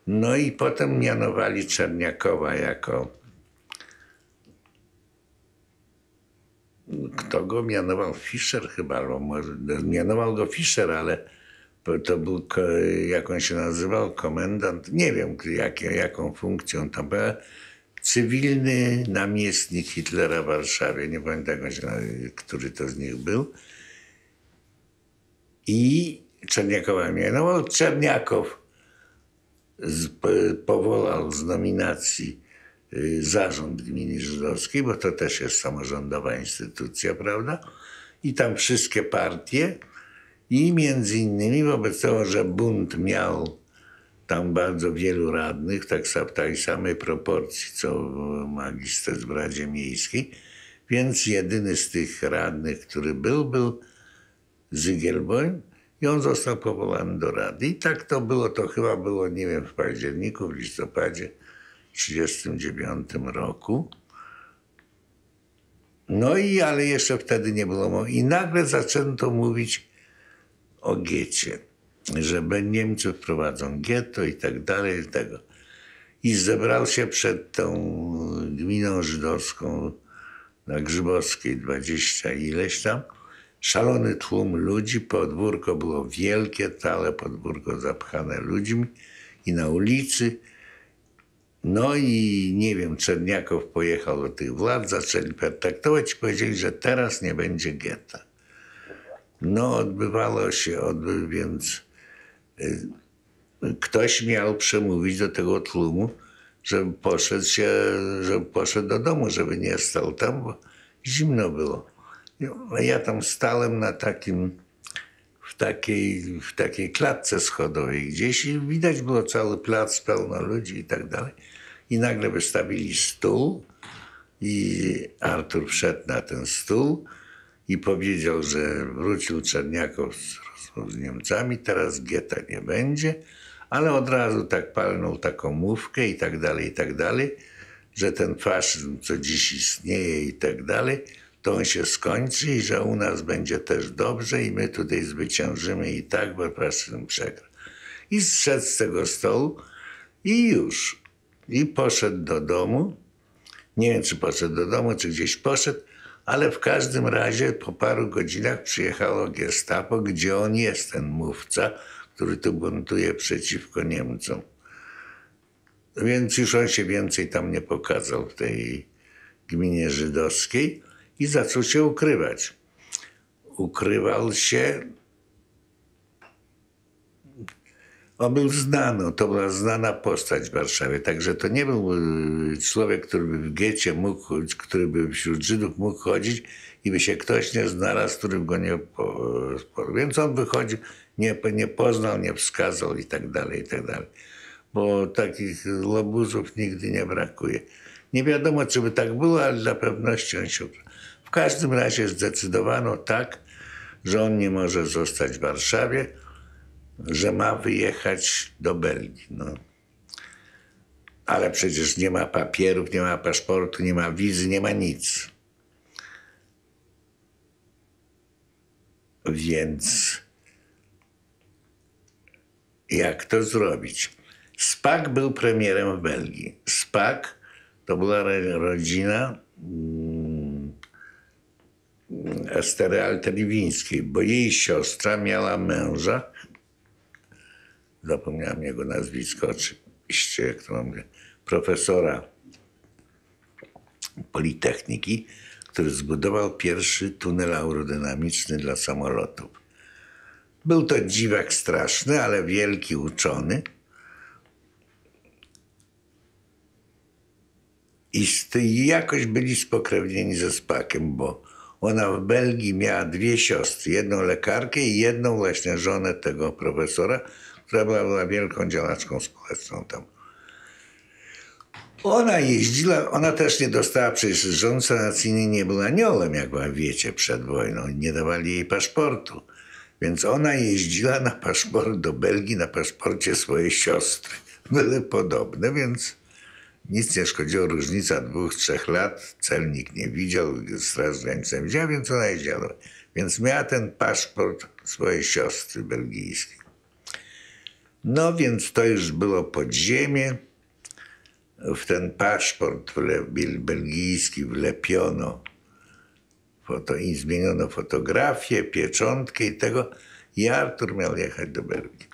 No i potem mianowali Czerniakowa jako... Kto go mianował? Fischer chyba, albo może mianował go Fischer, ale to był, jak on się nazywał, komendant, nie wiem jaką funkcją tam była, cywilny namiestnik Hitlera w Warszawie, nie pamiętam który to z nich był. I Czerniakowa mianował. Czerniakow powołał z nominacji zarząd gminy żydowskiej, bo to też jest samorządowa instytucja, prawda? I tam wszystkie partie i między innymi wobec tego, że bunt miał tam bardzo wielu radnych, w tej samej proporcji, co magister w Radzie Miejskiej, więc jedyny z tych radnych, który był Zygielbojm i on został powołany do rady. I tak to było, to chyba było, nie wiem, w październiku, w listopadzie 1939 roku. No i, ale jeszcze wtedy nie było mowy. I nagle zaczęto mówić o getcie, że Niemcy wprowadzą getto i tak dalej. I zebrał się przed tą gminą żydowską na Grzybowskiej 20 ileś tam, szalony tłum ludzi, podwórko było wielkie, całe podwórko zapchane ludźmi i na ulicy. No i nie wiem, Czerniakow pojechał do tych władz, zaczęli pertraktować i powiedzieli, że teraz nie będzie getta. No odbywało się, więc ktoś miał przemówić do tego tłumu, żeby poszedł do domu, żeby nie stał tam, bo zimno było. Ja tam stałem na w takiej klatce schodowej gdzieś i widać było cały plac, pełno ludzi i tak dalej. I nagle wystawili stół i Artur wszedł na ten stół i powiedział, że wrócił Czerniakow z rozmów z Niemcami, teraz getta nie będzie, ale od razu tak palnął taką mówkę i tak dalej, że ten faszyzm, co dziś istnieje i tak dalej, to on się skończy i że u nas będzie też dobrze i my tutaj zwyciężymy i tak, bo faszyzm przegra. I zszedł z tego stołu i już. I poszedł do domu. Nie wiem, czy poszedł do domu, czy gdzieś poszedł, ale w każdym razie po paru godzinach przyjechało gestapo, gdzie on jest, ten mówca, który tu buntuje przeciwko Niemcom. Więc już on się więcej tam nie pokazał w tej gminie żydowskiej i zaczął się ukrywać. Ukrywał się. On był znany, to była znana postać w Warszawie, także to nie był człowiek, który by w getcie mógł, który by wśród Żydów mógł chodzić i by się ktoś nie znalazł, który by go nie więc on wychodził, nie poznał, nie wskazał i tak dalej, bo takich łobuzów nigdy nie brakuje. Nie wiadomo, czy by tak było, ale dla pewności on się ukrył. W każdym razie zdecydowano tak, że on nie może zostać w Warszawie, że ma wyjechać do Belgii. No. Ale przecież nie ma papierów, nie ma paszportu, nie ma wizy, nie ma nic. Więc jak to zrobić? Spak był premierem w Belgii. Spak to była rodzina Estery Alteriwińskiej, bo jej siostra miała męża, zapomniałem jego nazwisko oczywiście, jak to mówię, profesora Politechniki, który zbudował pierwszy tunel aerodynamiczny dla samolotów. Był to dziwak straszny, ale wielki uczony. I jakoś byli spokrewnieni ze Spakiem, bo ona w Belgii miała dwie siostry, jedną lekarkę i jedną właśnie żonę tego profesora, która była wielką działaczką społeczną tam. Ona jeździła, ona też nie dostała, przecież rząd sanacyjny nie był aniołem, jak wiecie, przed wojną. Nie dawali jej paszportu. Więc ona jeździła na paszport do Belgii, na paszporcie swojej siostry. Były podobne, więc nic nie szkodziło. Różnica 2-3 lat, celnik nie widział, straż graniczna widziała, więc ona jeździła. Więc miała ten paszport swojej siostry belgijskiej. No więc to już było podziemie. W ten paszport belgijski wlepiono i zmieniono fotografię, pieczątkę i tego. I Artur miał jechać do Belgii.